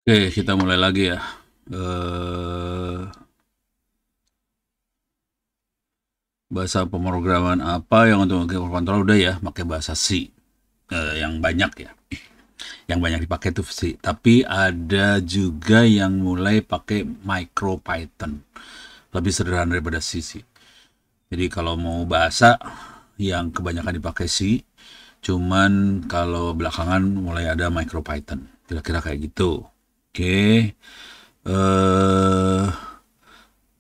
Oke, kita mulai lagi ya. Eh, Bahasa pemrograman apa yang untuk microcontroller udah ya, pakai bahasa C. Yang banyak ya. Yang banyak dipakai tuh C. Tapi ada juga yang mulai pakai MicroPython. Lebih sederhana daripada C sih. Jadi kalau mau bahasa yang kebanyakan dipakai C, cuman kalau belakangan mulai ada MicroPython. Kira-kira kayak gitu. Oke. Eh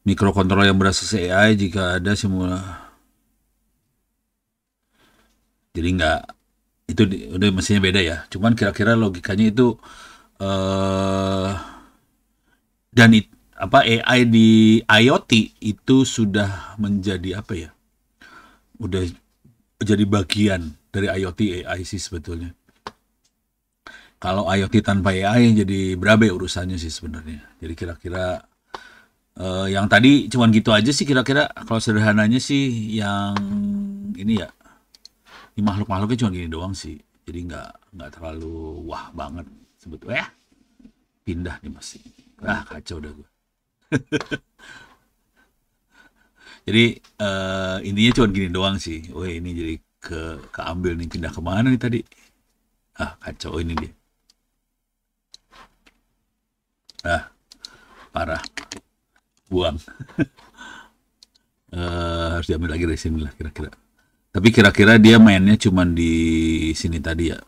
Mikrokontroler yang berbasis AI jika ada simula. Jadi nggak itu udah mestinya beda ya. Cuman kira-kira logikanya itu eh dan apa AI di IoT itu sudah menjadi apa ya? Udah jadi bagian dari IoT AI sih sebetulnya. Kalau IoT tanpa AI jadi berabe urusannya sih sebenarnya. Jadi kira-kira yang tadi cuman gitu aja sih kira-kira kalau sederhananya sih yang ini ya di makhluk-makhluknya cuma gini doang sih. Jadi nggak terlalu wah banget sebetulnya. Pindah nih masih. Kacau dah gue. Jadi intinya cuma gini doang sih. Oh ini jadi keambil nih pindah kemana nih tadi? Kacau. Oh, ini dia. Parah. Buang. Harus diambil lagi dari sini lah kira-kira. Tapi kira-kira dia mainnya cuma di sini tadi ya.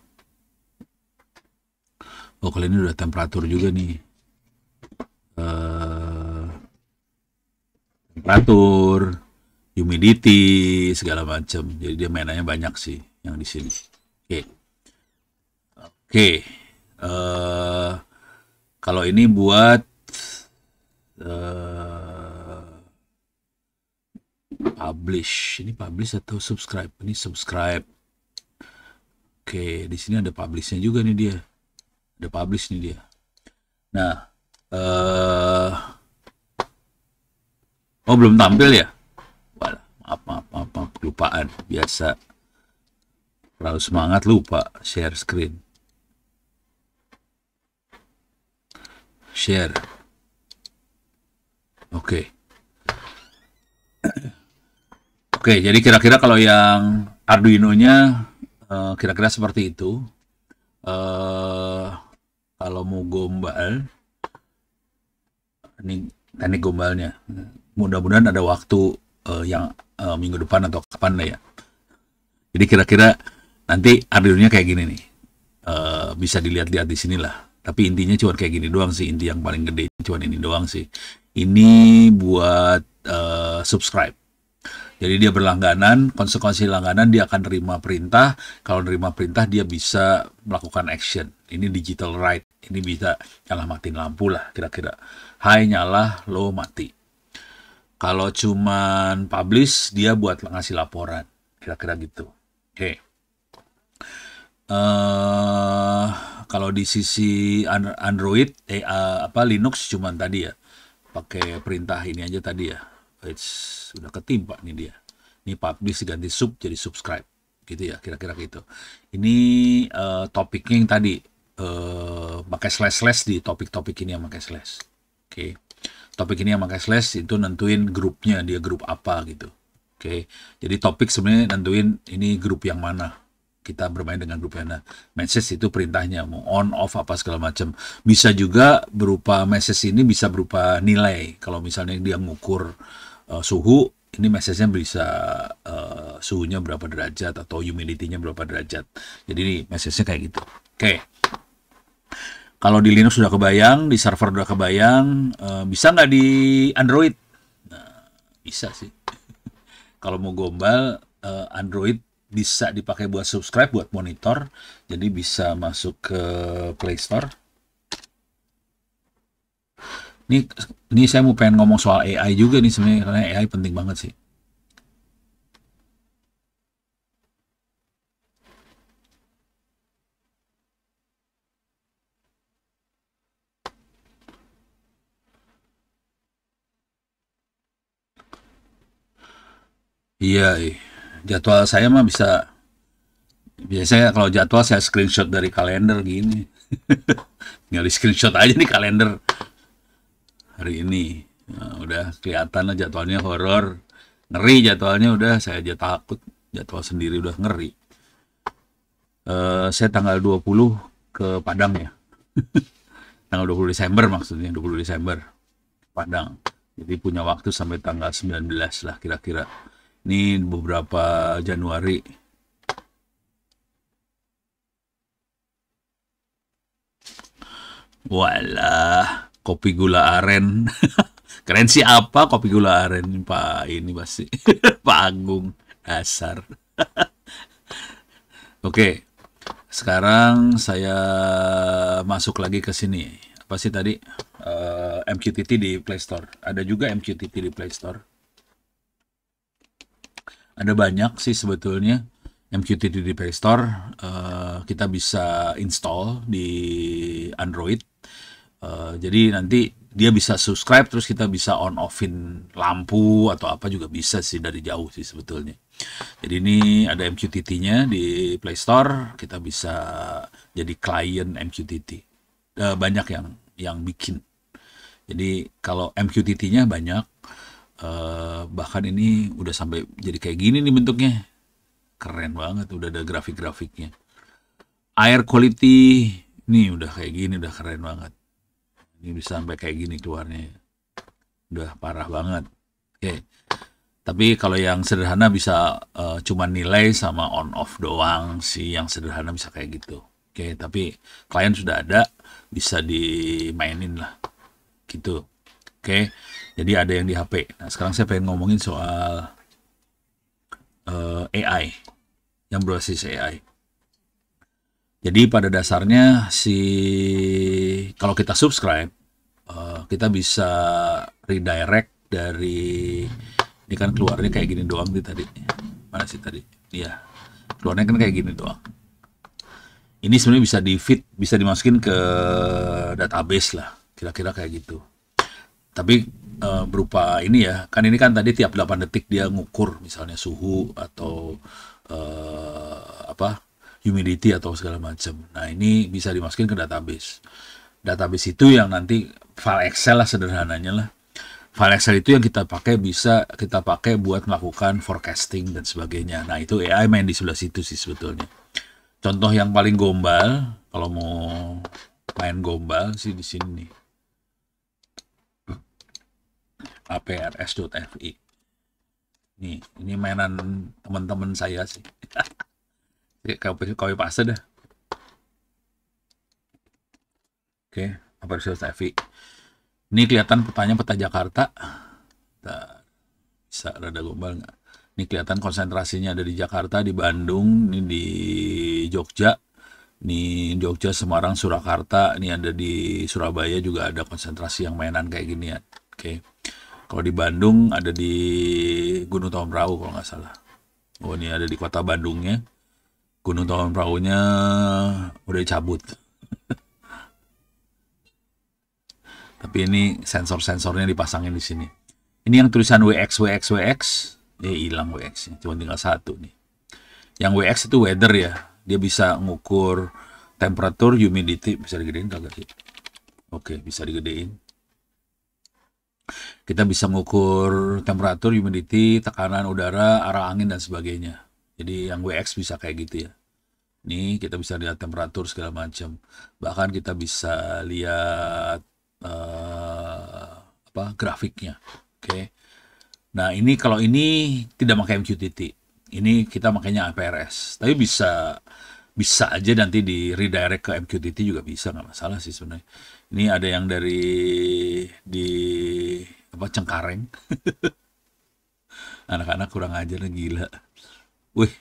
Oh kalau ini udah temperatur juga nih. Eh, Temperatur, humidity, segala macam. Jadi dia mainannya banyak sih yang di sini. Oke. Oke. Eh Kalau ini buat eh publish. Ini publish atau subscribe? Ini subscribe. Oke, di sini ada publishnya juga nih dia. Ada publish nih dia. Nah, eh oh belum tampil ya? Walah, maaf, kelupaan. Biasa. Terlalu semangat lupa share screen. Share. Oke. Oke, jadi kira-kira kalau yang Arduino-nya kira-kira seperti itu. Eh Kalau mau gombal, ini teknik gombalnya. Mudah-mudahan ada waktu yang minggu depan atau kapan lah ya. Jadi kira-kira nanti Arduino-nya kayak gini nih. Bisa dilihat-lihat di sini lah. Tapi intinya cuma kayak gini doang sih. Inti yang paling gede cuma ini doang sih. Ini buat subscribe. Jadi dia berlangganan, konsekuensi langganan dia akan terima perintah. Kalau terima perintah dia bisa melakukan action. Ini digital right. Ini bisa nyala matiin lampu lah kira-kira. Hai nyala, lo mati. Kalau cuman publish dia buat ngasih laporan. Kira-kira gitu. Oke. eh Kalau di sisi Android apa Linux cuman tadi ya pakai perintah ini aja tadi ya. Sudah ketimpa nih dia. Ini publish ganti sub jadi subscribe gitu ya kira-kira gitu. Ini topiknya yang tadi pakai slash slash di topik-topik ini yang pakai slash. Oke. Topik ini yang pakai slash itu nentuin grupnya dia grup apa gitu. Oke. Jadi topik sebenarnya nentuin ini grup yang mana kita bermain dengan grup yang mana. Message itu perintahnya mau on off apa segala macam. Bisa juga berupa message ini bisa berupa nilai. Kalau misalnya dia mengukur suhu, ini message-nya bisa suhunya berapa derajat atau humidity-nya berapa derajat. Jadi ini message-nya kayak gitu. Oke. Kalau di Linux sudah kebayang, di server sudah kebayang, bisa nggak di Android? Nah, bisa sih. Kalau mau gombal, Android bisa dipakai buat subscribe, buat monitor. Jadi bisa masuk ke Play Store. Ini, ini saya mau pengen ngomong soal AI juga nih sebenarnya, karena AI penting banget sih. Iya, jadwal saya mah bisa, biasanya kalau jadwal saya screenshot dari kalender gini. Tinggal di screenshot aja nih kalender hari ini. Nah, udah kelihatan lah jadwalnya horor. Ngeri jadwalnya udah, saya aja takut. Jadwal sendiri udah ngeri. Saya tanggal 20 ke Padang ya. Tanggal 20 Desember maksudnya, 20 Desember. Padang. Jadi punya waktu sampai tanggal 19 lah kira-kira. Ini beberapa Januari. Walah, kopi gula aren. Keren sih apa kopi gula aren Pak ini pasti. Pak Agung dasar. Oke, sekarang saya masuk lagi ke sini. Apa sih tadi? MQTT di Play Store. Ada juga MQTT di Play Store. Ada banyak sih sebetulnya MQTT di Play Store. Kita bisa install di Android. Jadi nanti dia bisa subscribe, terus kita bisa on offin lampu atau apa juga bisa sih dari jauh sih sebetulnya. Jadi ini ada MQTT-nya di Play Store, kita bisa jadi klien MQTT. Banyak yang bikin. Jadi kalau MQTT-nya banyak, bahkan ini udah sampai jadi kayak gini nih bentuknya. Keren banget, udah ada grafik-grafiknya. Air quality, nih udah kayak gini, udah keren banget. Ini bisa sampai kayak gini keluarnya. Udah parah banget. Oke. Tapi kalau yang sederhana bisa cuma nilai sama on off doang sih, yang sederhana bisa kayak gitu. Oke, tapi klien sudah ada, bisa dimainin lah. Gitu. Oke. Jadi ada yang di HP. Nah, sekarang saya pengen ngomongin soal AI, yang berbasis AI. Jadi pada dasarnya kalau kita subscribe, kita bisa redirect dari, ini kan keluarnya kayak gini doang nih tadi. Mana sih tadi? Iya, keluarnya kan kayak gini doang. Ini sebenarnya bisa di-feed, bisa dimasukin ke database lah, kira-kira kayak gitu. Tapi berupa ini ya, kan ini kan tadi tiap 8 detik dia ngukur misalnya suhu atau humidity atau segala macam. Nah, ini bisa dimasukin ke database. Database itu yang nanti file Excel lah sederhananya lah. File Excel itu yang kita pakai, bisa kita pakai buat melakukan forecasting dan sebagainya. Nah, itu AI main di sebelah situ sih sebetulnya. Contoh yang paling gombal, kalau mau main gombal sih di sini nih. aprs.fi. Nih, ini mainan teman-teman saya sih. Copy paste dah. Oke, aprs.fi. Ini kelihatan petanya peta Jakarta. Bisa rada gombal nggak? Ini kelihatan konsentrasinya ada di Jakarta, di Bandung, ini di Jogja. Ini Jogja, Semarang, Surakarta. Ini ada di Surabaya juga ada konsentrasi yang mainan kayak gini ya. Oke. Kalau di Bandung ada di Gunung Tahun Perahu kalau nggak salah. Oh, ini ada di kota Bandungnya. Gunung Tahun Perahunya udah dicabut. Tapi ini sensor-sensornya dipasangin di sini. Ini yang tulisan WX. Hilang WX-nya. Cuma tinggal satu nih. Yang WX itu weather ya. Dia bisa ngukur temperatur, humidity. Bisa digedein kagak sih? Oke, bisa digedein. Kita bisa mengukur temperatur, humidity, tekanan udara, arah angin, dan sebagainya. Jadi yang WX bisa kayak gitu ya. Ini kita bisa lihat temperatur segala macam. Bahkan kita bisa lihat grafiknya. Oke. Nah, ini kalau ini tidak pakai MQTT. Ini kita makanya APRS. Tapi bisa aja nanti di redirect ke MQTT juga bisa, nggak masalah sih sebenarnya. Ini ada yang di Cengkareng. Anak-anak kurang ajar, gila. Wih,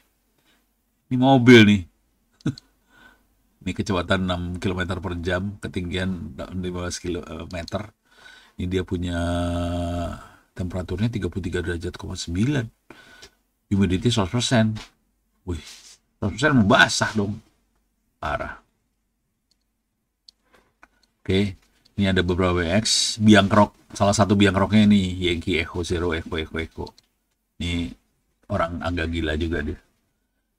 ini mobil nih. Ini kecepatan 6 km per jam, ketinggian 15 km. Ini dia punya temperaturnya 33 derajat,9. Humidity 100%. Wih, 100% mau basah dong. Parah. Oke, ini ada beberapa WX. Biangkrok, salah satu biangkroknya ini Yankee Echo Zero Echo. Ini orang agak gila juga dia.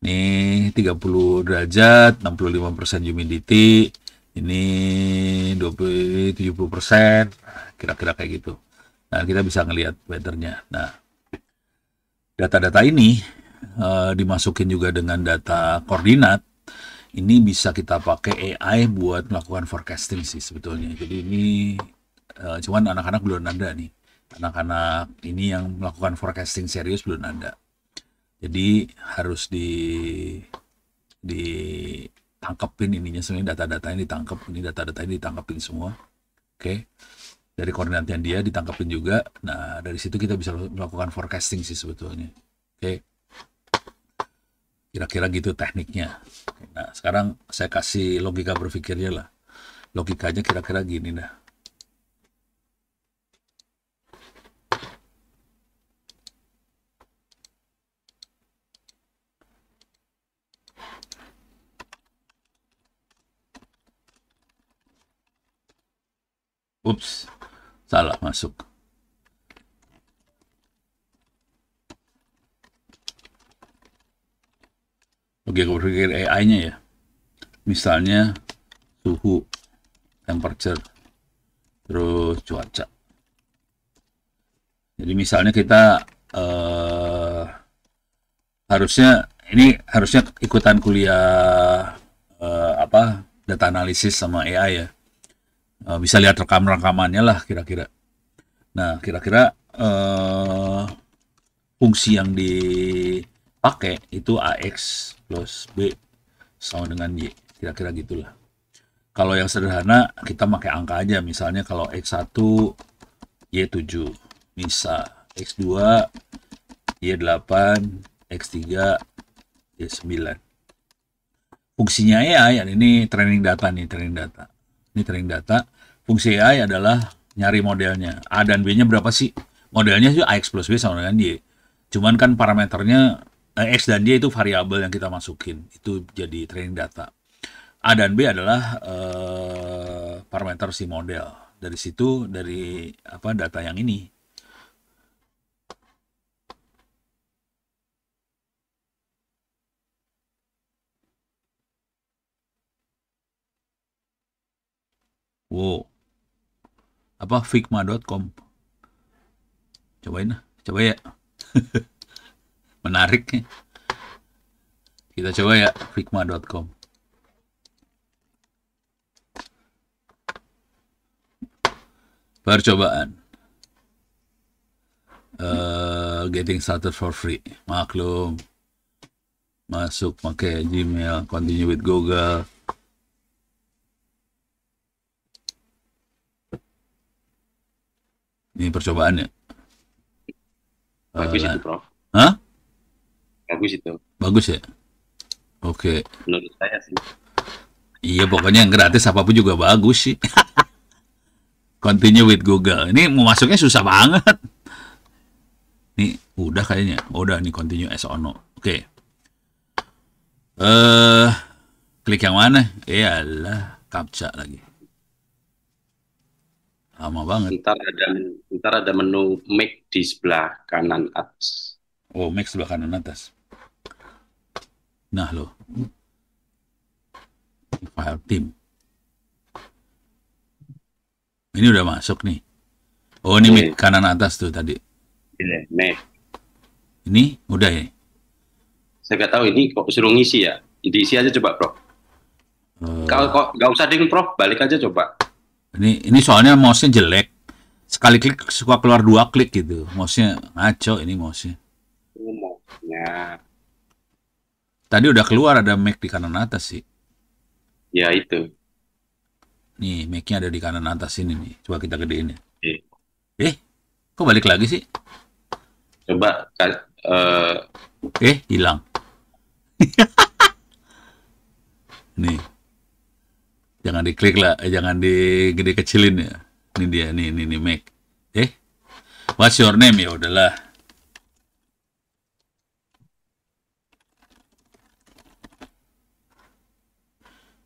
Nih 30 derajat, 65% humidity. Ini 70%, kira-kira kayak gitu. Nah, kita bisa ngelihat weathernya. Nah, data-data ini dimasukin juga dengan data koordinat. Ini bisa kita pakai AI buat melakukan forecasting sih sebetulnya. Jadi ini cuman anak-anak belum ada nih. Anak-anak ini yang melakukan forecasting serius belum ada. Jadi harus ditangkepin ininya sebenarnya, data-data ini ditangkep, ini data-data ini ditangkepin semua. Oke. Dari koordinatnya dia ditangkepin juga. Nah, dari situ kita bisa melakukan forecasting sih sebetulnya. Oke. Kira-kira gitu tekniknya. Nah, sekarang saya kasih logika berpikirnya lah. Logikanya kira-kira gini dah. Ups, salah masuk. Logika berpikir AI-nya ya. Misalnya suhu, temperature, terus cuaca. Jadi misalnya kita harusnya ikutan kuliah data analisis sama AI ya. Bisa lihat rekamannya lah kira-kira. Nah, kira-kira fungsi yang dipakai itu AX plus B sama dengan Y. Kira-kira gitulah. Kalau yang sederhana kita pakai angka aja. Misalnya kalau X1 Y7, misal X2 Y8, X3 Y9. Fungsinya AI ini training data nih, training data. Ini training data. Fungsi AI adalah nyari modelnya. A dan B-nya berapa sih? Modelnya itu AX plus B sama dengan Y. Cuman kan parameternya X dan Y itu variabel yang kita masukin. Itu jadi training data. A dan B adalah parameter si model. Dari situ, dari data yang ini. Wow. Figma.com. Cobain lah. Coba ya. Menarik nih. Kita coba ya, figma.com. Percobaan. Getting started for free. Maklum. Masuk pakai Gmail, continue with Google. Ini percobaannya. Bagus itu, Prof. Hah? Bagus itu. Bagus ya? Oke. Menurut saya sih. Iya, pokoknya yang gratis apapun juga bagus sih. Continue with Google. Ini mau masuknya susah banget. Nih, udah kayaknya. Udah nih, continue as ono. Oke. Klik yang mana? Iyalah, captcha lagi. Lama banget. Ntar ada menu make di sebelah kanan atas. Oh, make sebelah kanan atas. Nah, loh. File team. Ini udah masuk nih. Oh, ini make kanan atas tuh tadi. Nih. Ini udah ya? Saya nggak tahu ini kok suruh ngisi ya. Diisi aja coba, Prof. Kalau kok nggak usah ding, Prof. Balik aja coba. Ini soalnya mouse-nya jelek. Sekali klik suka keluar 2 klik gitu. Mouse-nya ngaco ini mouse-nya. Mouse-nya. Tadi udah keluar ada Mac di kanan atas sih. Ya itu. Nih, Mac-nya ada di kanan atas ini nih. Coba kita gedein ya. Oke. Kok balik lagi sih? Coba Hilang. Nih. Jangan diklik lah, jangan digede kecilin ya. Ini dia, nih Mac. What's your name? Ya udahlah.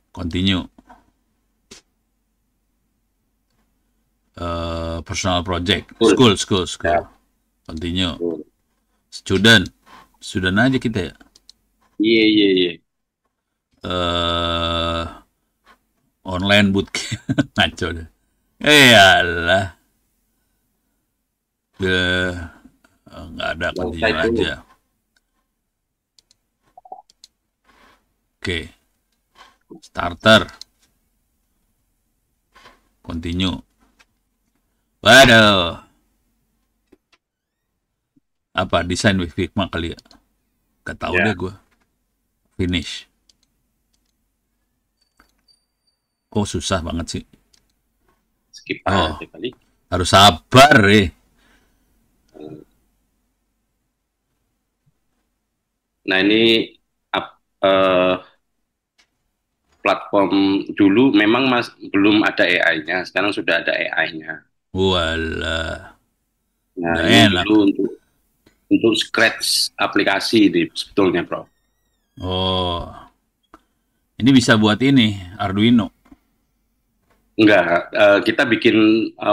Continue. Personal project. School. Ya. Continue. Student aja kita ya. Iya. online bootcamp. Ngaco deh. Iyalah. Nggak ada, Nggak usah continue itu. aja. Oke, starter, continue. Waduh, apa desain with Figma kali ya? Gak tahu deh Ya, gue. Finish. Kok susah banget sih? skip Oh, aja kali. harus sabar eh. Nah, ini ap- eh, platform dulu memang belum ada AI-nya, sekarang sudah ada AI-nya. Walah, Nah, udah ini enak. dulu untuk scratch aplikasi ini sebetulnya, Bro. Oh, ini bisa buat ini, Arduino. Enggak, kita bikin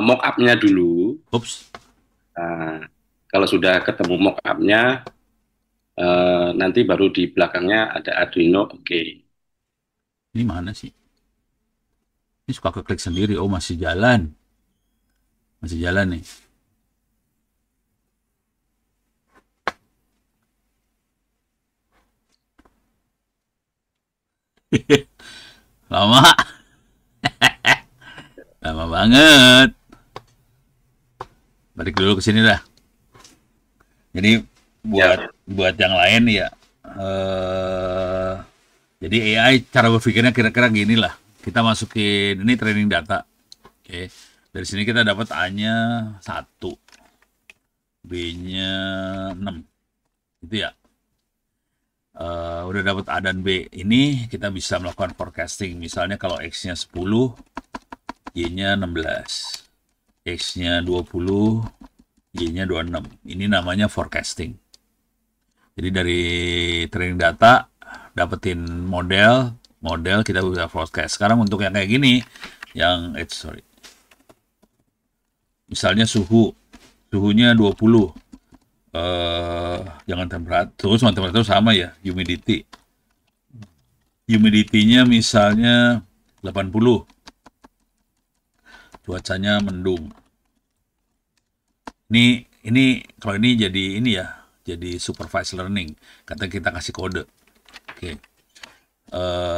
mock up-nya dulu. Ups, Nah, kalau sudah ketemu mock up-nya, nanti baru di belakangnya ada Arduino, oke. ini mana sih? Ini suka keklik sendiri. Oh, masih jalan. Masih jalan nih. Lama, lama banget. Balik dulu ke sini dah. Jadi buat Ya, buat yang lain ya. Jadi AI cara berpikirnya kira-kira gini lah. Kita masukin ini training data. Oke. Dari sini kita dapat A-nya 1, B-nya 6. Itu ya. Udah dapat A dan B ini kita bisa melakukan forecasting. Misalnya kalau X-nya 10, Y-nya 16. X-nya 20, Y-nya 26. Ini namanya forecasting. Jadi dari training data dapetin model kita bisa forecast. Sekarang untuk yang kayak gini, yang misalnya suhunya 20, jangan temperatur, sama temperatur sama ya, humidity-nya misalnya 80, cuacanya mendung. Ini kalau ini jadi ini ya, jadi supervised learning. Kata kita kasih kode. Oke.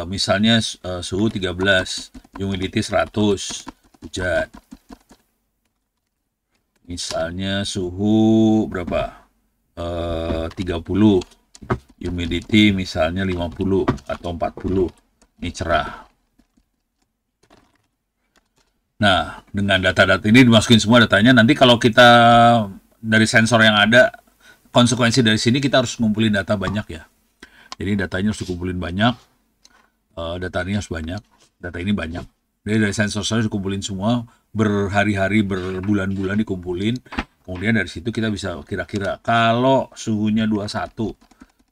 Misalnya suhu 13, humidity 100, hujan. Misalnya suhu berapa? 30, humidity misalnya 50 atau 40. Ini cerah. Nah, dengan data-data ini dimasukin semua datanya, nanti kalau kita dari sensor yang ada, konsekuensi dari sini kita harus ngumpulin data banyak ya. Jadi datanya harus dikumpulin banyak, datanya harus banyak, data ini banyak. Jadi dari sensor saya dikumpulin semua, berhari-hari, berbulan-bulan dikumpulin. Kemudian dari situ kita bisa kira-kira kalau suhunya 21,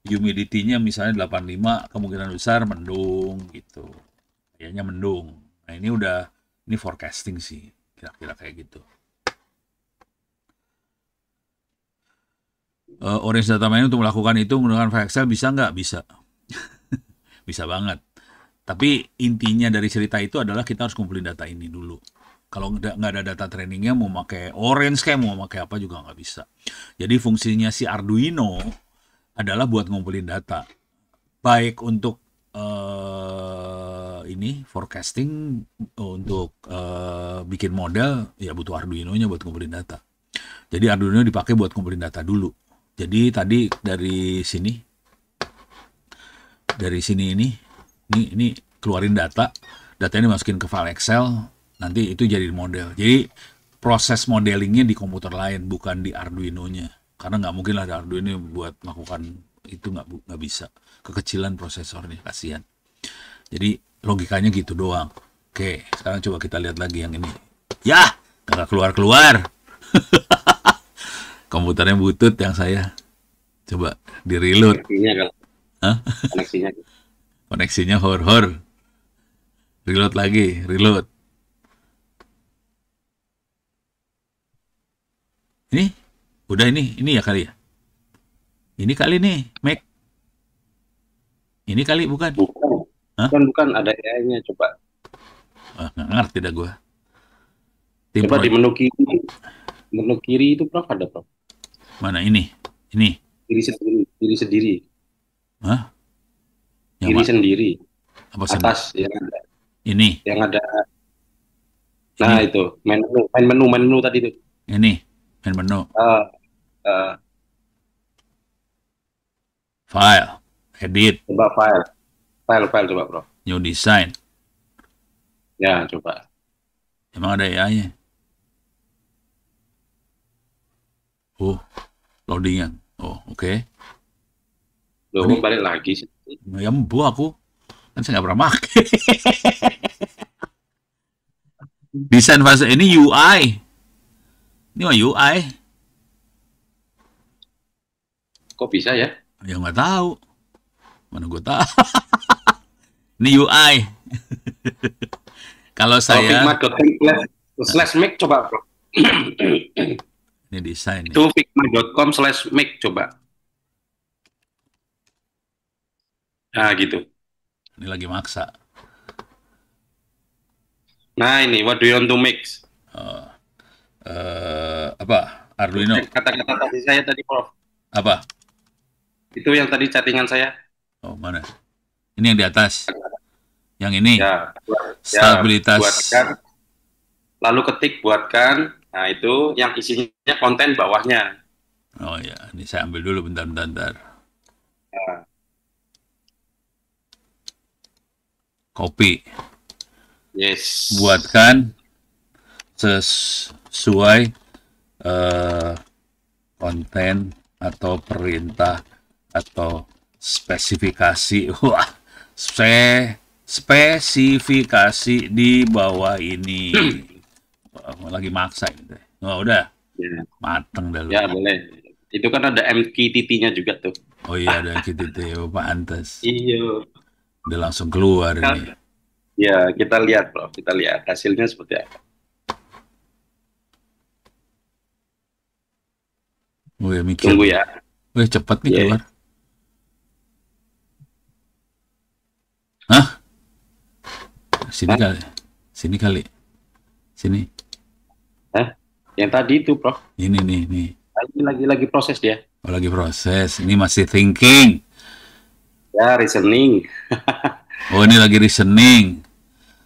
humidity-nya misalnya 85, kemungkinan besar mendung gitu. Kayaknya mendung. Nah, ini forecasting sih, kira-kira kayak gitu. Orange Data Mining untuk melakukan itu menggunakan file Excel bisa nggak? Bisa. Bisa banget. Tapi intinya dari cerita itu adalah kita harus kumpulin data ini dulu. Kalau nggak ada data trainingnya, mau pakai Orange kayak mau pakai apa juga nggak bisa. Jadi fungsinya si Arduino adalah buat ngumpulin data. Baik untuk ini forecasting, untuk bikin model, ya butuh Arduino-nya buat ngumpulin data. Jadi Arduino dipakai buat ngumpulin data dulu. Jadi tadi dari sini ini keluarin datanya dimasukin ke file Excel, nanti itu jadi model. Jadi proses modelingnya di komputer lain, bukan di Arduino-nya. Karena nggak mungkin lah ada Arduino buat melakukan itu, nggak bisa. Kekecilan prosesornya, kasihan. Jadi logikanya gitu doang. Oke, sekarang coba kita lihat lagi yang ini. Ya, nggak keluar-keluar. Komputernya butut yang saya. Coba di reload. koneksinya kalau Hah? koneksinya. Koneksinya hor-hor. Reload lagi, reload. Ini udah ini ya kali ya. Ini kali nih, Mac. Ini kali bukan? Bukan, Hah? bukan ada AI-nya coba. Nggak ngerti dah gue. Tim Coba Pro di menu kiri itu Prof ada Prof. mana ini? Ini. Kiri sendiri, Hah? Yang kiri mana? sendiri, Apa atas sendiri? yang Ini. ada. Nah Ini. itu main menu tadi itu. Ini. Main menu. Ah, ah, File. Edit. coba file coba Prof. New design. Ya coba. Emang ada AI-nya? Oh, loadingan. Oh, oke. Loh, Ini kok balik lagi sih. ya bu aku. Kan saya nggak pernah pakai. Desain fase ini UI. Ini mah UI. Kok bisa ya? Ya nggak tahu. Mana gue tahu. Ini UI. Kalau Kalau saya figma.com/make coba Prof. ini desain nih. Itu figma.com/make coba. Nah gitu. Ini lagi maksa. Nah ini what do you want to mix? Apa? Arduino. Kata-kata tadi saya tadi Prof. Apa? Itu yang tadi chattingan saya. Oh, mana? Ini yang di atas. Yang ini. Ya, Stabilitas. buatkan. Lalu ketik buatkan. Nah itu yang isinya konten bawahnya. Oh ya, ini saya ambil dulu bentar. Nah, Copy. yes. Buatkan sesuai konten atau perintah atau spesifikasi. Wah, spesifikasi di bawah ini. Wah, lagi maksa gitu. Oh, udah Ya, mateng dah lu. ya boleh. Itu kan ada MQTT-nya juga tuh. Oh iya, ada KTT. Oh, pantes. Iya. Udah langsung keluar Kan, ini. ya kita lihat Prof. Kita lihat hasilnya seperti apa. Wih, mikir. Tunggu ya. Wih, cepet nih Iya. keluar. Hah? Sini Hah? kali. Sini kali. Sini. Hah? Yang tadi itu Prof. Ini nih. Ini lagi proses dia. Oh, lagi proses. Ini masih thinking. Ya, reasoning. Oh, ini lagi reasoning.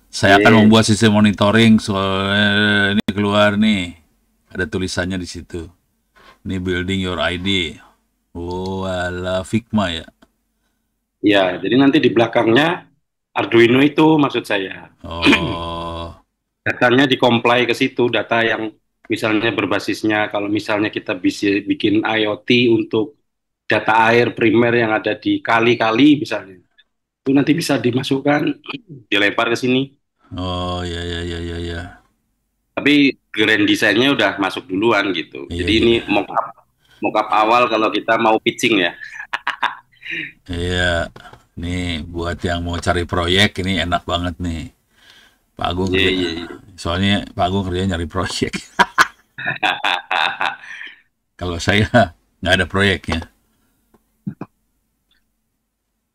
Saya akan Iya. membuat sistem monitoring soal ini keluar nih. Ada tulisannya di situ. Ini building your ID. Oh, ala Figma ya. Ya, jadi nanti di belakangnya Arduino itu maksud saya. Oh, Datanya di-comply ke situ, data yang misalnya berbasisnya, kalau misalnya kita bisa bikin IoT untuk data air primer yang ada di kali-kali misalnya, itu nanti bisa dimasukkan, dilempar ke sini. oh ya. Tapi grand design-nya udah masuk duluan gitu. Iya, Jadi iya. ini mock-up awal kalau kita mau pitching ya. Iya. Nih, buat yang mau cari proyek ini enak banget nih. Pak Agung Iya, kerja. iya, iya. Soalnya Pak Agung kerjanya nyari proyek. Kalau saya nggak ada proyeknya.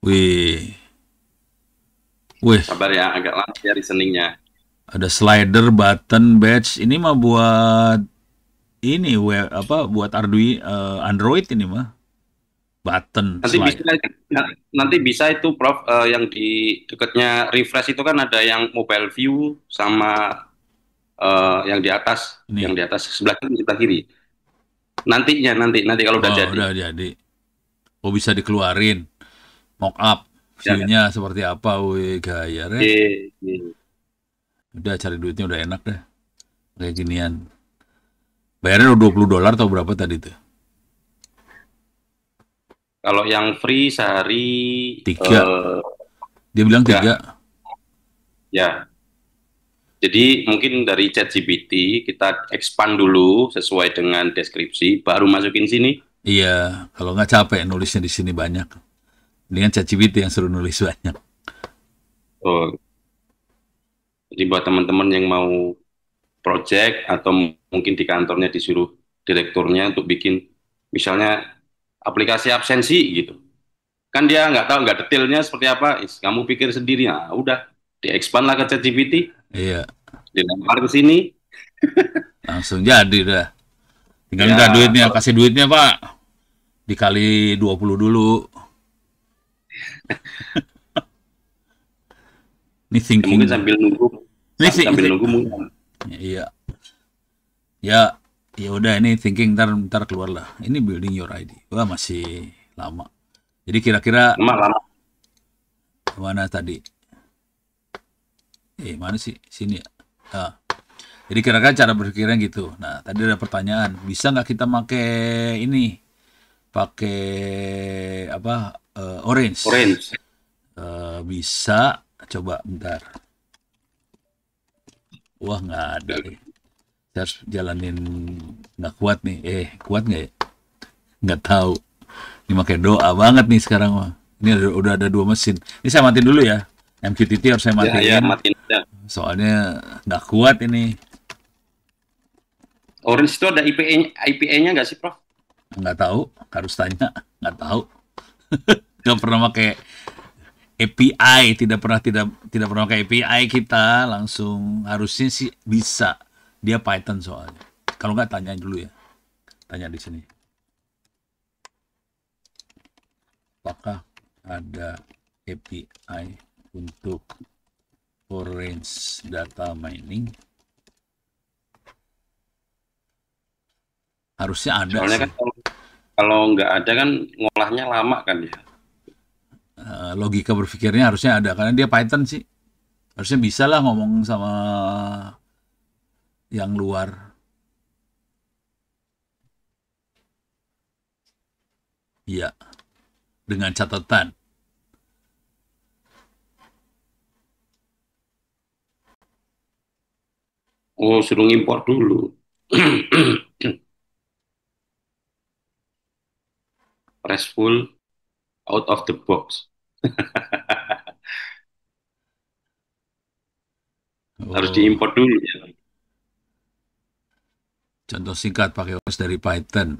Wih, Sabar ya, agak lama ya reasoningnya. ada slider, button, badge. Ini mah buat ini buat Android ini mah. Button, slide. Nanti bisa itu Prof, yang di dekatnya refresh itu kan ada yang mobile view sama yang di atas, Ini. yang di atas sebelah kiri. Nanti kalau udah Oh, jadi. udah jadi. Oh, bisa dikeluarin. Mock up Ya. view-nya seperti apa. Wih, gaya, Re. Oke. Udah cari duitnya udah enak dah. Kayak ginian. Bayarnya $20 atau berapa tadi tuh? Kalau yang free sehari 3. Dia bilang 3. Ya. Jadi mungkin dari ChatGPT kita expand dulu sesuai dengan deskripsi, baru masukin sini. Iya, kalau nggak capek nulisnya di sini banyak. Dengan ChatGPT yang suruh nulis banyak. Oh, jadi buat teman-teman yang mau project atau mungkin di kantornya disuruh direkturnya untuk bikin misalnya aplikasi absensi gitu. Kan dia nggak tahu, nggak detailnya seperti apa. Kamu pikir sendiri, nah udah di-expand lah ke ChatGPT. Iya, dilempar ke sini, langsung jadi udah. Tinggal minta ya duitnya, kalau kasih duitnya Pak. Dikali 20 dulu. Ini ya mungkin thinking. sambil nunggu, Ini sambil nunggu mungkin. iya. Ya, ya udah ini thinking ntar ntar keluar lah. Ini building your ID. Wah masih lama. Jadi kira-kira Lama lama. mana tadi? Mana sih? Sini ya. Ah, jadi kira-kira cara berpikirnya gitu. Nah, tadi ada pertanyaan, bisa nggak kita pakai ini? Pakai apa? Orange. Orange. Bisa. Coba bentar. Wah nggak ada nih. Saya harus jalanin nggak kuat nih. Kuat nggak ya? Nggak tahu. Ini pakai doa banget nih sekarang mah. Ini udah ada 2 mesin. Ini saya matiin dulu ya. MQTT harus saya Ya, ya, matiin. matiin aja. Soalnya nggak kuat ini. Orange itu ada IPA-nya nggak sih, Prof? Nggak tahu. Harus tanya. Nggak tahu. Nggak pernah pakai API. Tidak pernah pakai API kita. Langsung harusnya sih bisa. Dia Python soalnya. Kalau nggak tanya dulu ya. Tanya di sini. Apakah ada API untuk Orange data mining? Harusnya ada Soalnya sih. kan kalau nggak ada kan ngolahnya lama kan ya. Logika berpikirnya harusnya ada karena dia Python sih. Harusnya bisa lah ngomong sama yang luar. Iya, dengan catatan. Oh, suruh ngimpor dulu. RESTful out of the box. Harus Oh, diimpor dulu ya. contoh singkat pakai OS dari Python.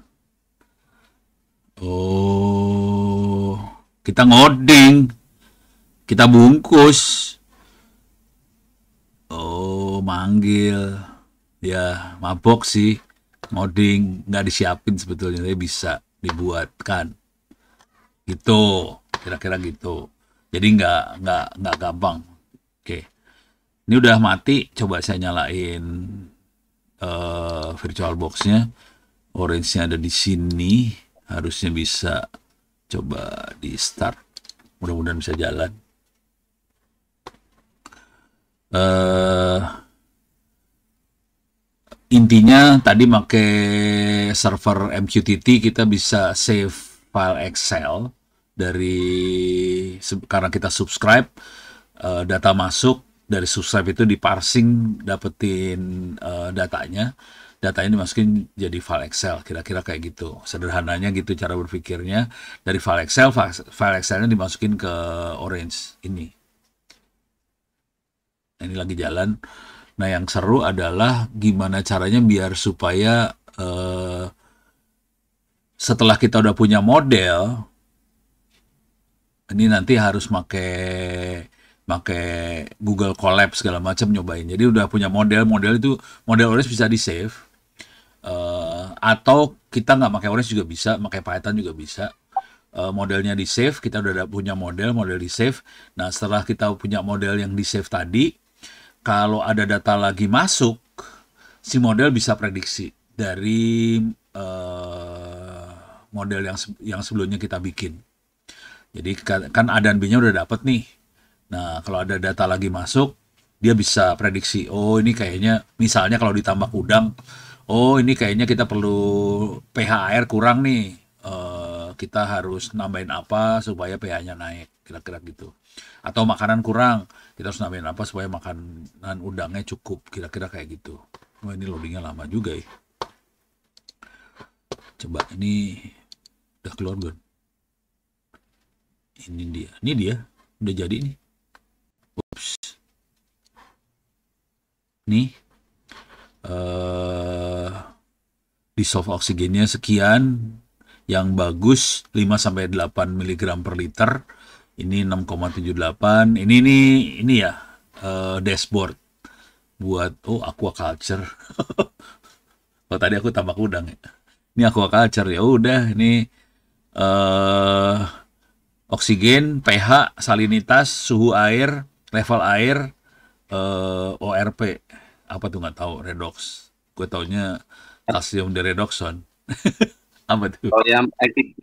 Oh, kita ngoding, kita bungkus. Oh, manggil. Ya, mabok sih. Ngoding nggak disiapin sebetulnya, tapi bisa dibuatkan. Gitu, kira-kira gitu. Jadi nggak gampang. Oke, ini udah mati. Coba saya nyalain VirtualBox-nya. Orange-nya ada di sini. Harusnya bisa. Coba di start. Mudah-mudahan bisa jalan. eh Intinya tadi pakai server MQTT kita bisa save file Excel dari karena kita subscribe, data masuk dari subscribe itu di parsing dapetin datanya dimasukin jadi file Excel, kira-kira kayak gitu sederhananya gitu cara berpikirnya. Dari file Excelnya dimasukin ke Orange ini. Ini lagi jalan. Nah, yang seru adalah gimana caranya biar supaya setelah kita udah punya model, ini nanti harus pakai Google Colab segala macam nyobain. Jadi udah punya model itu model Orange bisa di save, atau kita nggak pakai Orange juga bisa, pakai Python juga bisa. Modelnya di save, kita udah punya model di save. Nah, setelah kita punya model yang di save tadi, kalau ada data lagi masuk, si model bisa prediksi dari model yang sebelumnya kita bikin. Jadi kan A dan B-nya udah dapet nih. Nah, kalau ada data lagi masuk, dia bisa prediksi. Oh, ini kayaknya, misalnya kalau ditambah udang, oh ini kayaknya kita perlu pH air kurang nih. Kita harus nambahin apa supaya pH-nya naik, kira-kira gitu. Atau makanan kurang, kita harus nambahin apa supaya makanan udangnya cukup, kira-kira kayak gitu. Wah, ini loadingnya lama juga ya. Coba ini udah keluar belum? Ini dia, udah jadi nih. Ups. Nih, dissolve oksigennya sekian, yang bagus 5-8 mg per liter, ini 6,78. Ini ya dashboard. buat aquaculture. Kalau tadi aku tambak udang ya. Ini aquaculture ya udah ini eh oksigen, pH, salinitas, suhu air, level air, ORP. Apa tuh nggak tahu, redox. Gue taunya kalsium diredoxon. Apa tuh? Kalau yang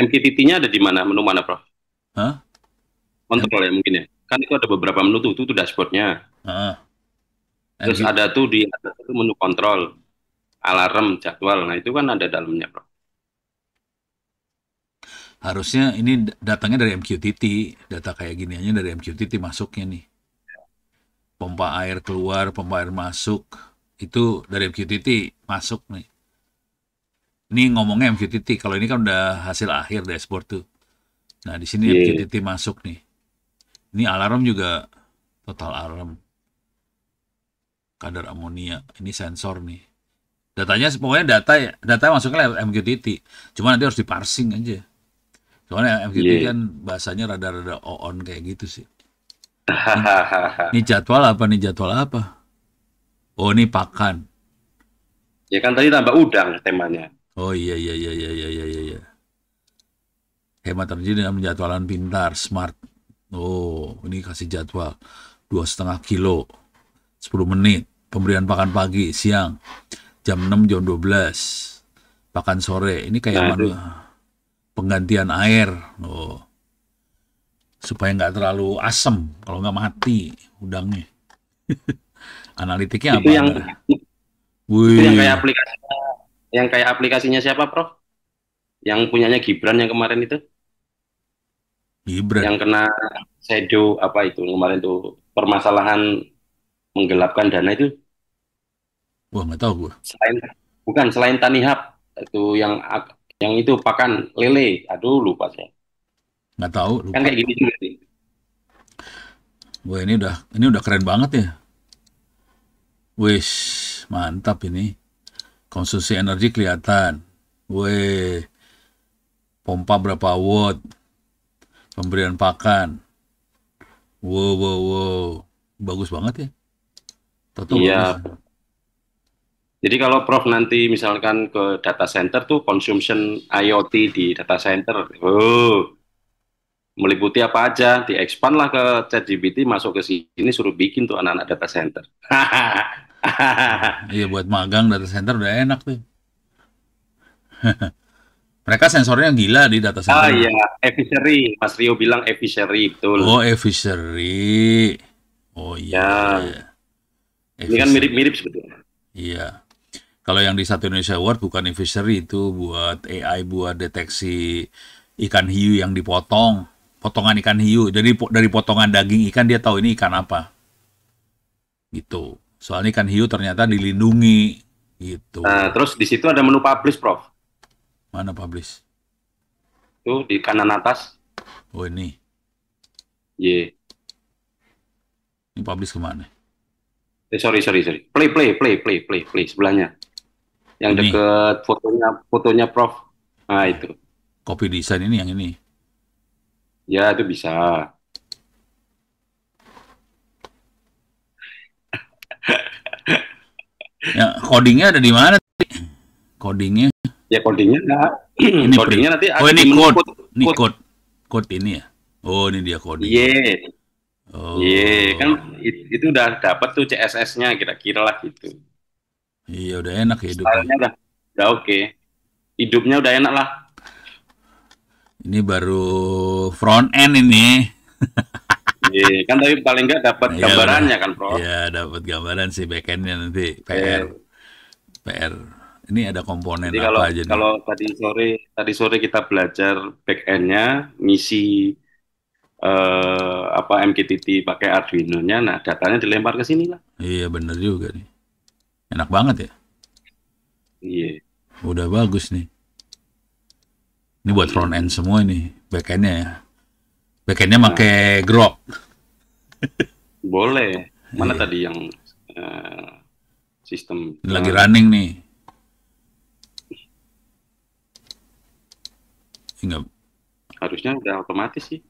MQTT-nya ada di mana? Menu mana, Prof? Hah? M Kontrol ya mungkin ya. Kan itu ada beberapa menu tuh, itu dashboardnya. heeh, Terus MQ ada tuh di atas itu menu kontrol, alarm, jadwal. Nah itu kan ada dalamnya, Prof. harusnya ini datangnya dari MQTT, data kayak gini aja dari MQTT masuknya nih. Pompa air keluar, pompa air masuk, itu dari MQTT masuk nih. Ini ngomongnya MQTT, kalau ini kan udah hasil akhir dashboard tuh. Nah, di sini Iya. MQTT masuk nih. Ini alarm juga total alarm, kadar amonia. Ini sensor nih. Datanya pokoknya data masuknya lewat MQTT. Cuma nanti harus diparsing aja. Soalnya MQTT Iya. kan bahasanya rada-rada on kayak gitu sih. Ini, Hahaha. ini jadwal apa nih? Jadwal apa? Oh, ini pakan. Ya kan tadi tambah udang temanya. Oh iya iya iya iya iya iya iya. Hemat energi dengan penjadwalan pintar, smart. Oh, ini kasih jadwal 2,5 kilo, 10 menit. Pemberian pakan pagi, siang, jam 6, jam 12. Pakan sore. Ini kayak Nah itu penggantian air. Oh, supaya nggak terlalu asem. Kalau nggak mati udangnya. Analitiknya itu apa? yang itu Wih, yang kayak aplikasinya siapa, Prof? Yang punyanya Gibran yang kemarin itu, yang Gibran. kena shadow apa itu kemarin tuh permasalahan menggelapkan dana itu Wah, nggak tahu gue. selain bukan selain Tanihub itu yang itu pakan lele. Aduh lupa saya. Nggak tahu, Kan lupa. kayak gini juga sih. Wah, ini udah keren banget ya. Wih, mantap ini. Konsumsi energi kelihatan. Wih, pompa berapa watt, pemberian pakan. Wow, wow, wow. Bagus banget ya. Toto bagus. Iya. Jadi kalau Prof nanti misalkan ke data center tuh consumption IoT di data center, meliputi apa aja, di-expand lah ke ChatGPT, masuk ke sini suruh bikin tuh anak-anak data center. Iya, buat magang data center udah enak tuh. Mereka sensornya gila di data Ah center. iya, efficiency. Mas Rio bilang efficiency, Oh, betul. efficiency. Oh iya, iya, Ya, iya. ini kan Efficiency. mirip-mirip sebetulnya. Iya. Kalau yang di Satu Indonesia Award bukan efficiency, itu buat AI, buat deteksi ikan hiu yang dipotong. Potongan ikan hiu. Jadi dari potongan daging ikan dia tahu ini ikan apa. Gitu. Soalnya ikan hiu ternyata dilindungi. Nah, Gitu. terus di situ ada menu publish, Prof. Mana publish? Tuh di kanan atas. Oh ini. Ye. Ini publish kemana? Sorry, sorry, sorry. Play. Sebelahnya. Yang Ini. deket fotonya Prof. Nah, itu. Copy design ini yang ini. Ya, itu bisa. Ya, codingnya ada di mana? Codingnya. Ya, codingnya enggak. Ini print. Codingnya nanti Oh ada ini di menu code. code. Ini Code. code. Code ini ya. Oh ini dia codingnya. Iya. Iya, kan Oh. itu udah dapat tuh CSS-nya kira-kira lah gitu. Iya udah enak ya hidupnya. Stylenya udah oke. Hidupnya udah enak lah. Ini baru front end ini. Iya, kan tapi paling nggak dapat Ya udah. gambarannya kan, Prof. Ya dapat gambaran sih backendnya nanti. PR. Eh, PR. Ini ada komponen jadi apa kalau aja nih? kalau tadi sore kita belajar back end-nya, ngisi apa MQTT pakai Arduino-nya, nah datanya dilempar ke sini lah. Iya bener juga nih. Enak banget ya. Iya. Udah bagus nih. Ini buat front end semua ini. Backendnya ya. Backendnya Nah, pakai Grok. boleh. Mana Iya. tadi yang eh, sistem Ini lagi running nih. Enggak. harusnya udah otomatis sih.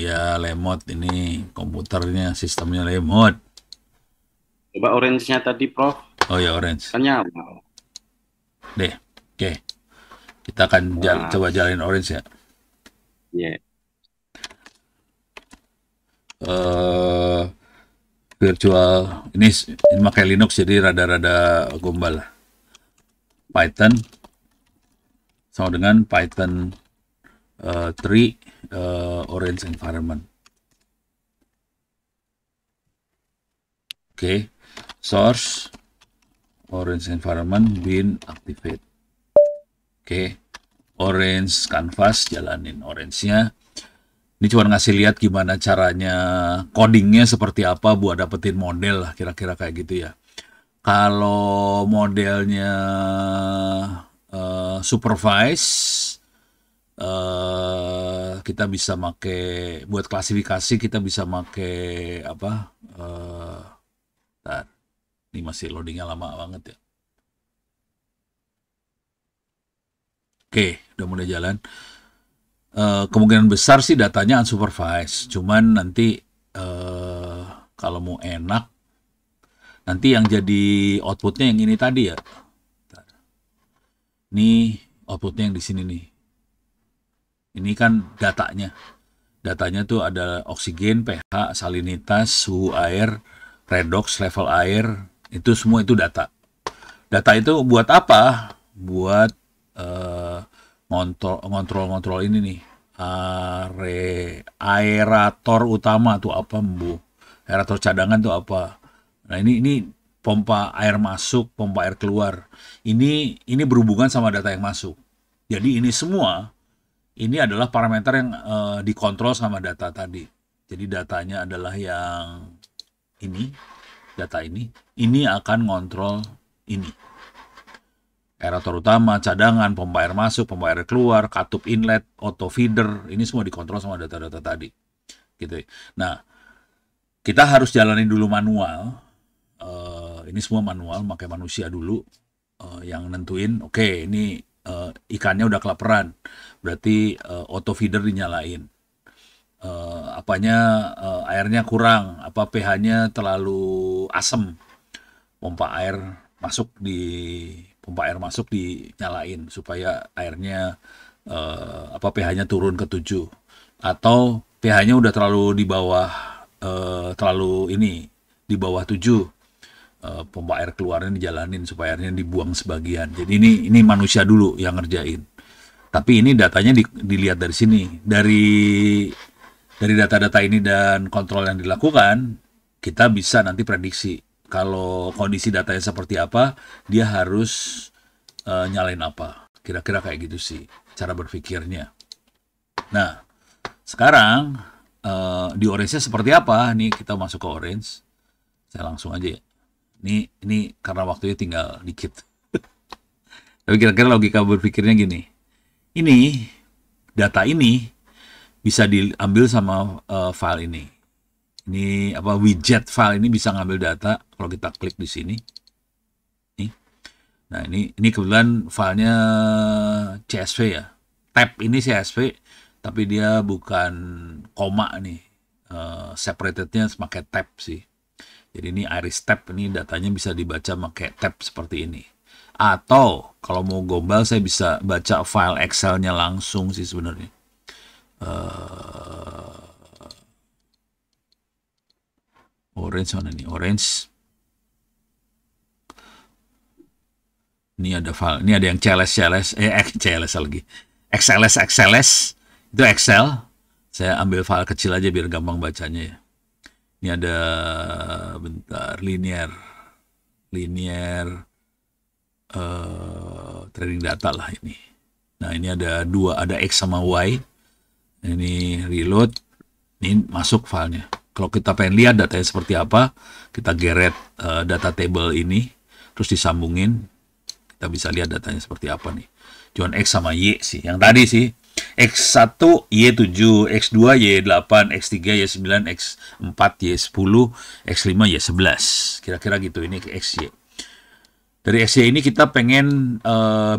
Ya lemot ini komputernya sistemnya lemot. Coba orange-nya tadi, Prof. Oh ya, orange. Kan nyala. Deh. Oke. Kita akan Wah, coba jalanin orange ya. iya. eh Virtual ini pakai Linux jadi rada-rada gombal lah. Python sama dengan Python 3 Orange Environment. Oke, source Orange Environment bin activate. Oke, Orange Canvas jalanin orange-nya. Ini cuma ngasih lihat gimana caranya codingnya seperti apa buat dapetin model lah kira-kira kayak gitu ya. Kalau modelnya supervise, kita bisa make buat klasifikasi kita bisa make apa? Bentar, ini masih loadingnya lama banget ya. Oke, udah mulai jalan. Kemungkinan besar sih datanya unsupervised. Cuman nanti kalau mau enak, nanti yang jadi outputnya yang ini tadi ya. Ini outputnya yang di sini nih. Ini kan datanya. Datanya tuh ada oksigen, pH, salinitas, suhu air, redox, level air. Itu semua itu data. Data itu buat apa? Buat ngontrol ini nih. Aerator utama tuh apa, Bu? Aerator cadangan tuh apa? Nah, ini pompa air masuk, pompa air keluar. Ini berhubungan sama data yang masuk. Jadi ini semua ini adalah parameter yang dikontrol sama data tadi. Jadi datanya adalah yang ini, data ini akan ngontrol ini. Aerator utama, cadangan, pompa air masuk, pompa air keluar, katup inlet, auto feeder, ini semua dikontrol sama data-data tadi. Gitu. Nah, kita harus jalanin dulu manual. Ini semua manual, pakai manusia dulu yang nentuin. Oke, ini ikannya udah kelaparan, berarti auto feeder dinyalain. Airnya kurang, apa pH-nya terlalu asam, pompa air masuk dinyalain supaya airnya pH-nya turun ke 7, atau pH-nya udah terlalu di bawah di bawah 7, pompa air keluarnya dijalanin supaya airnya dibuang sebagian. Jadi ini manusia dulu yang ngerjain. Tapi ini datanya dilihat dari sini. Dari data-data ini dan kontrol yang dilakukan, kita bisa nanti prediksi kalau kondisi datanya seperti apa, dia harus nyalain apa. Kira-kira kayak gitu sih cara berpikirnya. Nah, sekarang di orange-nya seperti apa? Nih kita masuk ke orange. Saya langsung aja ya. Ini karena waktunya tinggal dikit. Tapi kira-kira logika berpikirnya gini. Ini data ini bisa diambil sama file ini. Ini widget file ini bisa ngambil data kalau kita klik di sini. Nih. Nah, ini kebetulan filenya CSV ya. Tab ini CSV tapi dia bukan koma nih. Separatednya pakai tab sih. Jadi ini iris tab, ini datanya bisa dibaca pakai tab seperti ini. Atau kalau mau gombal saya bisa baca file Excel-nya langsung sih sebenarnya. Orange mana nih? Orange. Ini ada file, ini ada yang CLS lagi. XLS itu Excel. Saya ambil file kecil aja biar gampang bacanya ya. Ini ada bentar linear trading data lah ini. Nah, ini ada ada X sama Y. Ini reload, ini masuk filenya. Kalau kita pengen lihat datanya seperti apa, kita geret data table ini, terus disambungin, kita bisa lihat datanya seperti apa nih. Cuman X sama Y sih, yang tadi sih. X1 Y7, X2 Y8, X3 Y9, X4 Y10, X5 Y11. Kira-kira gitu, ini XY. Dari XY ini kita pengen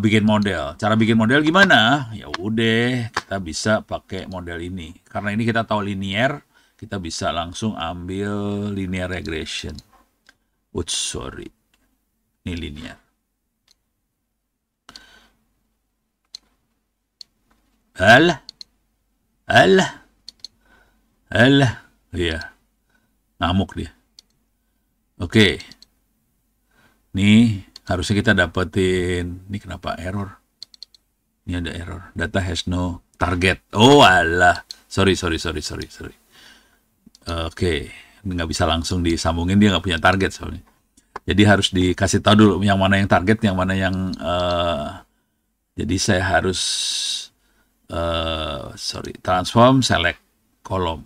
bikin model. Cara bikin model gimana? Ya udah, kita bisa pakai model ini. Karena ini kita tahu linear, kita bisa langsung ambil linear regression. Oops, sorry. Ini linear. Alah, alah, alah. Iya, ngamuk dia. Oke. Nih, harusnya kita dapetin. Ini kenapa error? Ini ada error. Data has no target. Oh, alah. Sorry. Oke. Nggak bisa langsung disambungin, dia nggak punya target soalnya. Jadi harus dikasih tahu dulu yang mana yang target, yang mana yang jadi saya harus transform select kolom.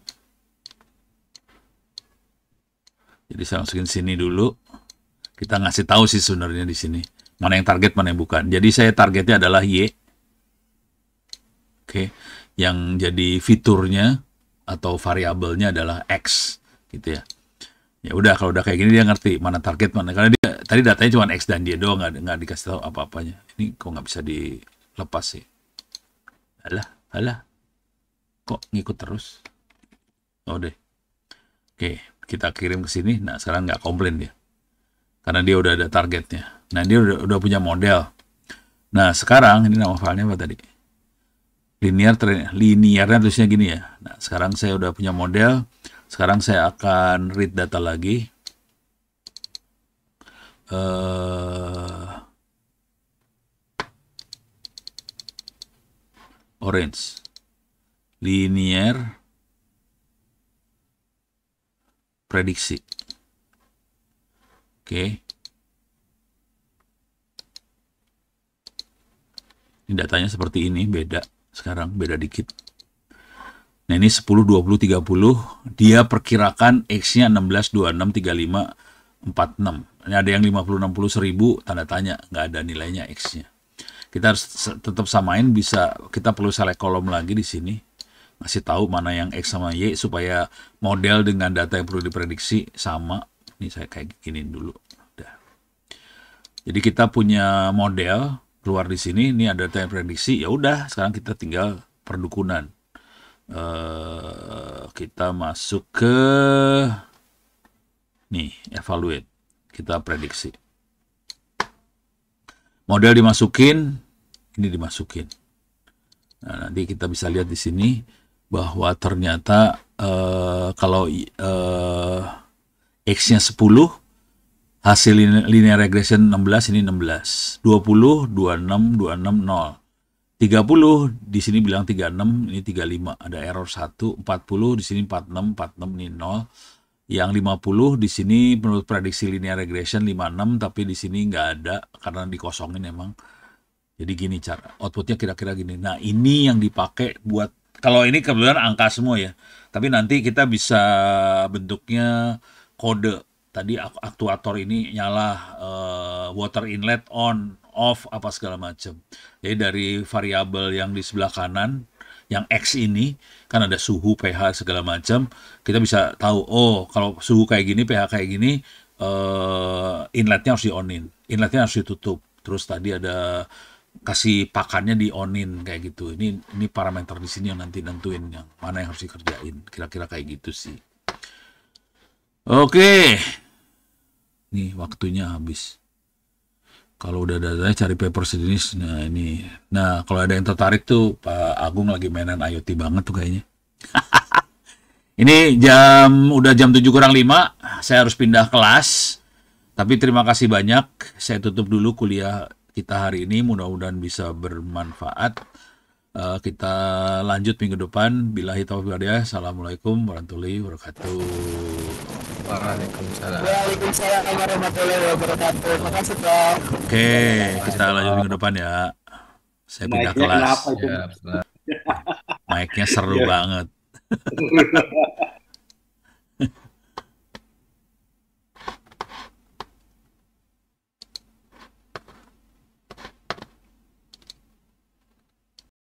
Jadi saya masukin sini dulu. Kita ngasih tahu sih sebenarnya di sini mana yang target, mana yang bukan. Jadi saya targetnya adalah Y. Oke. Yang jadi fiturnya atau variabelnya adalah X gitu ya. Ya udah, kalau udah kayak gini dia ngerti mana target mana, karena dia tadi datanya cuma X dan Y doang, nggak dikasih tahu apa-apanya. Ini kok nggak bisa dilepas sih? Alah, kok ngikut terus? Oh deh. Oke, kita kirim ke sini. Nah sekarang nggak komplain dia, karena dia udah ada targetnya. Nah dia udah punya model. Nah sekarang ini nama filenya apa tadi? Linearnya tulisnya gini ya. Nah sekarang saya udah punya model. Sekarang saya akan read data lagi. Orange. Linear. Prediksi. Oke. Ini datanya seperti ini, beda. Sekarang beda dikit. Nah ini 10, 20, 30, dia perkirakan X-nya 16, 26, 35, 46. Ini ada yang 50, 60, 1000, tanda tanya, nggak ada nilainya X-nya. Kita harus tetap samain, kita perlu select kolom lagi di sini. Ngasih tahu mana yang X sama Y, supaya model dengan data yang perlu diprediksi sama. Ini saya kayak giniin dulu. Udah. Jadi kita punya model, keluar di sini, ini ada data yang prediksi, ya udah, sekarang kita tinggal perdukunan. Kita masuk ke nih, evaluate. Kita prediksi. Model dimasukin, ini dimasukin. Nah, nanti kita bisa lihat di sini bahwa ternyata kalau X-nya 10, hasil linear regression 16, ini 16. 20, 26, 26, 0. 30 di sini bilang 36, ini 35, ada error 1. 40 di sini 46, 46 ini 0. Yang 50 di sini menurut prediksi linear regression 56, tapi di sini nggak ada karena dikosongin emang. Jadi gini cara outputnya kira-kira gini. Nah ini yang dipakai buat, kalau ini kebetulan angka semua ya, tapi nanti kita bisa bentuknya kode. Tadi aktuator ini nyala, water inlet on, off, apa segala macam. Jadi dari variabel yang di sebelah kanan, yang X ini, kan ada suhu, pH, segala macam. Kita bisa tahu, oh kalau suhu kayak gini, pH kayak gini, inletnya harus di-on-in. Inletnya harus ditutup. Terus tadi ada kasih pakannya di-on-in kayak gitu. Ini parameter di sini yang nanti nentuin yang mana yang harus dikerjain. Kira-kira kayak gitu sih. Oke. Nih waktunya habis. Kalau udah datanya cari paper sejenis. Nah ini. Nah kalau ada yang tertarik tuh, Pak Agung lagi mainan IoT banget tuh kayaknya. Ini udah jam 7:05. Saya harus pindah kelas. Tapi terima kasih banyak. Saya tutup dulu kuliah kita hari ini. Mudah-mudahan bisa bermanfaat. Kita lanjut minggu depan. Billahi taufiq wal hidayah. Assalamualaikum warahmatullahi wabarakatuh. Waalaikumsalam. Waalaikumsalam warahmatullahi wabarakatuh. Makasih, Prof. Oke, kita lanjut minggu depan ya. Saya pindah Naiknya kelas. kenapa itu? Siap, siap. Mic-nya seru Iya. banget.